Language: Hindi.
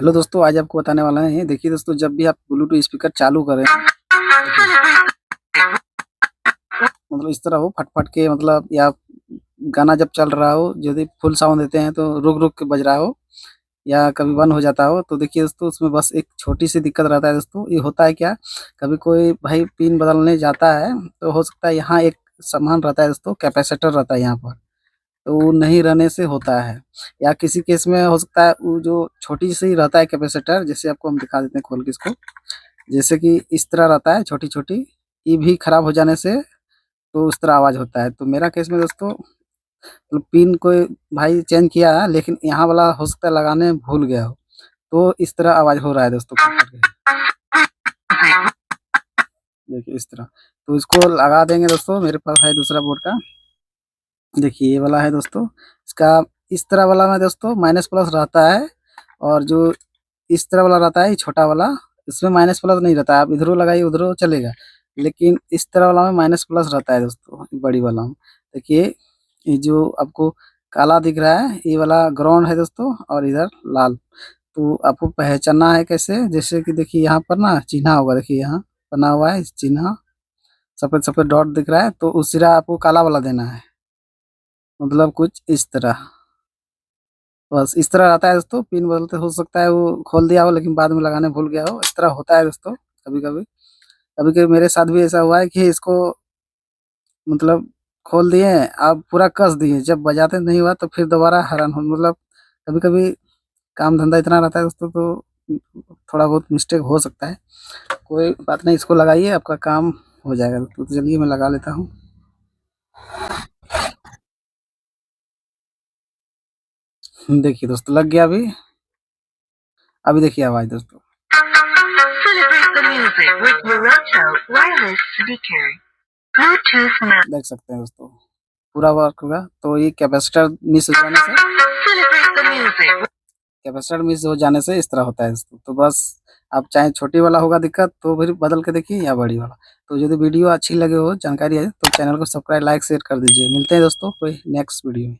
हेलो दोस्तों, आज आपको बताने वाला है। देखिए दोस्तों, जब भी आप ब्लूटूथ स्पीकर चालू करें, मतलब इस तरह हो फट-फट के, मतलब या गाना जब चल रहा हो, यदि फुल साउंड देते हैं तो रुक-रुक के बज रहा हो या कभी बंद हो जाता हो, तो देखिए दोस्तों उसमें बस एक छोटी-सी दिक्कत रहता है दोस्तों। ये होता है क्या, कभी कोई भाई पिन बदलने जाता है, तो हो सकता है यहाँ एक सामान रहता है दोस्तों, कैपेसिटर रहता है यहाँ पर, तो वो नहीं रहने से होता है। या किसी केस में हो सकता है वो जो छोटी-सी रहता है कैपेसिटर, जैसे आपको हम दिखा देते हैं खोल के इसको। जैसे कि इस तरह रहता है छोटी-छोटी, ये भी खराब हो जाने से तो उस तरह आवाज़ होता है। तो मेरा केस में दोस्तों मतलब पिन कोई भाई चेंज किया है, लेकिन यहाँ वाला हो सकता है लगाने भूल गया हो, तो इस तरह आवाज़ हो रहा है दोस्तों फट करके। देखिए इस तरह। तो इसको लगा देंगे दोस्तों, मेरे पास है दूसरा बोर्ड का। देखिए ये वाला है दोस्तों, इसका इस तरह वाला में दोस्तों माइनस प्लस रहता है, और जो इस तरह वाला रहता है ये छोटा वाला, इसमें माइनस प्लस नहीं रहता है। आप इधरों लगाइए उधरों चलेगा, लेकिन इस तरह वाला में माइनस प्लस रहता है दोस्तों, बड़ी वाला में। देखिए ये जो आपको काला दिख रहा है ये वाला ग्राउंड है दोस्तों, और इधर लाल। तो आपको पहचानना है कैसे, जैसे कि देखिए यहाँ पर ना चिन्हा होगा, देखिए यहाँ बना हुआ है चिन्हा, सफेद सफेद डॉट दिख रहा है, तो उस सिरा आपको काला वाला देना है, मतलब कुछ इस तरह। बस इस तरह रहता है दोस्तों। पिन बदलते हो सकता है वो खोल दिया हो, लेकिन बाद में लगाने भूल गया हो, इस तरह होता है दोस्तों कभी-कभी। कभी-कभी मेरे साथ भी ऐसा हुआ है कि इसको मतलब खोल दिए, अब पूरा कस दिए, जब बजाते नहीं हुआ तो फिर दोबारा हैरान हो, मतलब कभी-कभी काम-धंधा इतना रहता है दोस्तों, तो थोड़ा बहुत मिस्टेक हो सकता है। कोई बात नहीं, इसको लगाइए आपका काम हो जाएगा दोस्तों। तो चलिए मैं लगा लेता हूँ। देखिए दोस्तों लग गया अभी। अभी देखिए आवाज़ दोस्तों। Celebrate the music with Moroto wireless speaker. Bluetooth map. देख सकते हैं दोस्तों, पूरा वर्क होगा। तो ये कैपेसिटर मिस हो जाने से, Celebrate the music. Capacitor miss हो जाने से इस तरह होता है दोस्तों। तो बस आप चाहे छोटी वाला होगा दिक्कत तो फिर बदल के देखिए, या बड़ी वाला। तो यदि वीडियो अच्छी लगे हो, जानकारी है, तो चैनल को सब्सक्राइब, लाइक, शेयर कर दीजिए। मिलते हैं दोस्तों कोई नेक्स्ट वीडियो में।